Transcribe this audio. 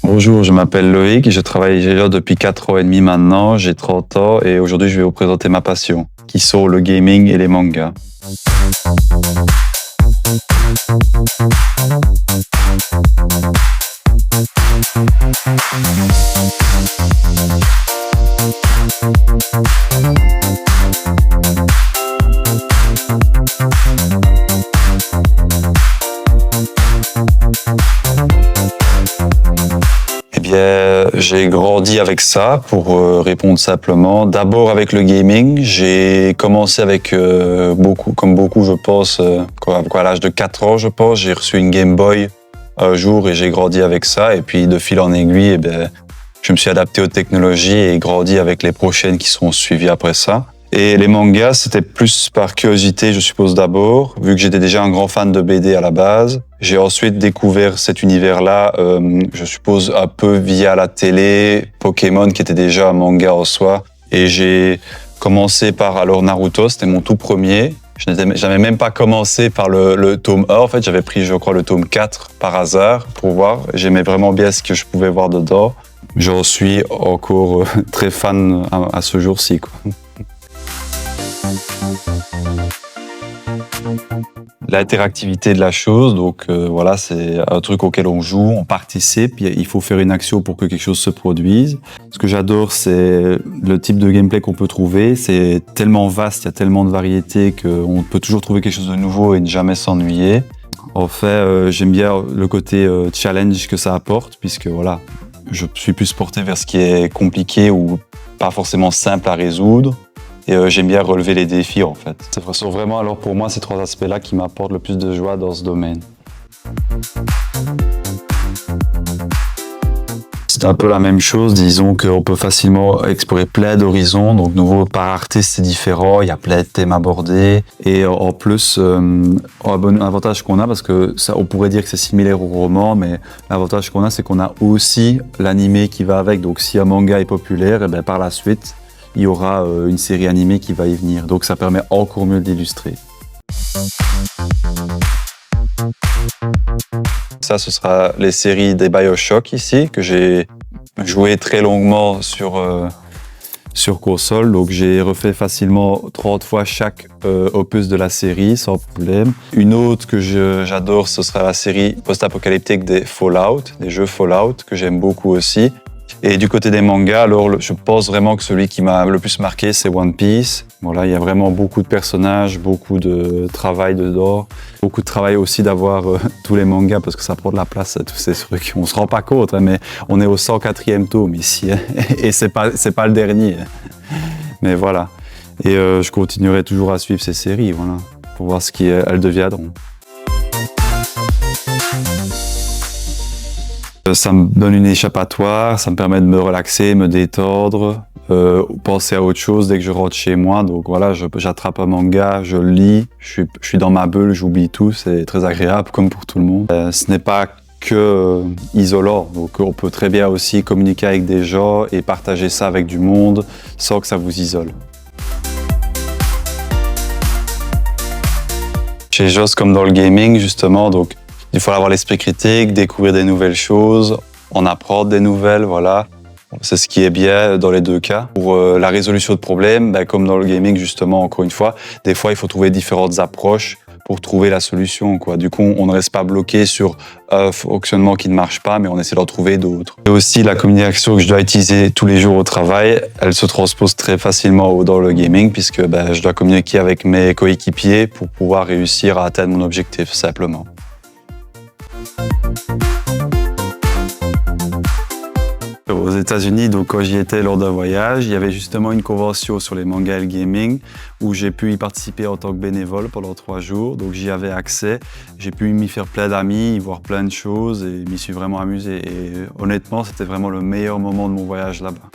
Bonjour, je m'appelle Loïc et je travaille déjà depuis 4 ans et demi maintenant, j'ai 30 ans et aujourd'hui je vais vous présenter ma passion, qui sont le gaming et les mangas. J'ai grandi avec ça, pour répondre simplement. D'abord avec le gaming, j'ai commencé avec comme beaucoup je pense, à l'âge de 4 ans je pense, j'ai reçu une Game Boy un jour et j'ai grandi avec ça. Et puis de fil en aiguille, je me suis adapté aux technologies et grandi avec les prochaines qui seront suivies après ça. Et les mangas, c'était plus par curiosité, je suppose d'abord, vu que j'étais déjà un grand fan de BD à la base. J'ai ensuite découvert cet univers-là, je suppose un peu via la télé, Pokémon qui était déjà un manga en soi. Et j'ai commencé par alors Naruto, c'était mon tout premier. J'avais même pas commencé par le tome 1, en fait, j'avais pris je crois le tome 4 par hasard pour voir. J'aimais vraiment bien ce que je pouvais voir dedans. J'en suis encore très fan à ce jour-ci, quoi. L'interactivité de la chose, donc voilà, c'est un truc auquel on joue, on participe, il faut faire une action pour que quelque chose se produise. Ce que j'adore, c'est le type de gameplay qu'on peut trouver, c'est tellement vaste, il y a tellement de variétés qu'on peut toujours trouver quelque chose de nouveau et ne jamais s'ennuyer. En fait, j'aime bien le côté challenge que ça apporte, puisque voilà, je suis plus porté vers ce qui est compliqué ou pas forcément simple à résoudre. Et j'aime bien relever les défis en fait. Ce sont vraiment alors pour moi ces trois aspects-là qui m'apportent le plus de joie dans ce domaine. C'est un peu la même chose, disons qu'on peut facilement explorer plein d'horizons, donc nouveau par artiste c'est différent, il y a plein de thèmes abordés. Et en plus, un avantage qu'on a, parce que ça, on pourrait dire que c'est similaire au roman, mais l'avantage qu'on a, c'est qu'on a aussi l'animé qui va avec. Donc si un manga est populaire, et bien par la suite, il y aura une série animée qui va y venir. Donc ça permet encore mieux d'illustrer. Ça, ce sera les séries des BioShock ici, que j'ai joué très longuement sur console. Donc j'ai refait facilement 30 fois chaque opus de la série, sans problème. Une autre que j'adore, ce sera la série post-apocalyptique des Fallout, des jeux Fallout, que j'aime beaucoup aussi. Et du côté des mangas, alors je pense vraiment que celui qui m'a le plus marqué, c'est One Piece. Voilà, il y a vraiment beaucoup de personnages, beaucoup de travail dedans. Beaucoup de travail aussi d'avoir tous les mangas, parce que ça prend de la place, tous ces trucs. On se rend pas compte, hein, mais on est au 104e tome ici. Hein, et c'est pas le dernier. Mais voilà. Et je continuerai toujours à suivre ces séries, voilà, pour voir ce qu'elles deviendront. Ça me donne une échappatoire, ça me permet de me relaxer, me détendre, penser à autre chose dès que je rentre chez moi. Donc voilà, j'attrape un manga, je le lis, je suis dans ma bulle, j'oublie tout, c'est très agréable comme pour tout le monde. Ce n'est pas que isolant, donc on peut très bien aussi communiquer avec des gens et partager ça avec du monde sans que ça vous isole. Chez Joss, comme dans le gaming justement, donc il faut avoir l'esprit critique, découvrir des nouvelles choses, en apprendre des nouvelles, voilà. C'est ce qui est bien dans les deux cas. Pour la résolution de problèmes, comme dans le gaming justement, encore une fois, des fois il faut trouver différentes approches pour trouver la solution, quoi. Du coup, on ne reste pas bloqué sur un fonctionnement qui ne marche pas, mais on essaie d'en trouver d'autres. Et aussi, la communication que je dois utiliser tous les jours au travail, elle se transpose très facilement dans le gaming, puisque je dois communiquer avec mes coéquipiers pour pouvoir réussir à atteindre mon objectif, simplement. Aux États-Unis, donc quand j'y étais lors d'un voyage, il y avait justement une convention sur les mangas et le gaming où j'ai pu y participer en tant que bénévole pendant 3 jours. Donc j'y avais accès, j'ai pu m'y faire plein d'amis, y voir plein de choses et m'y suis vraiment amusé. Et honnêtement, c'était vraiment le meilleur moment de mon voyage là-bas.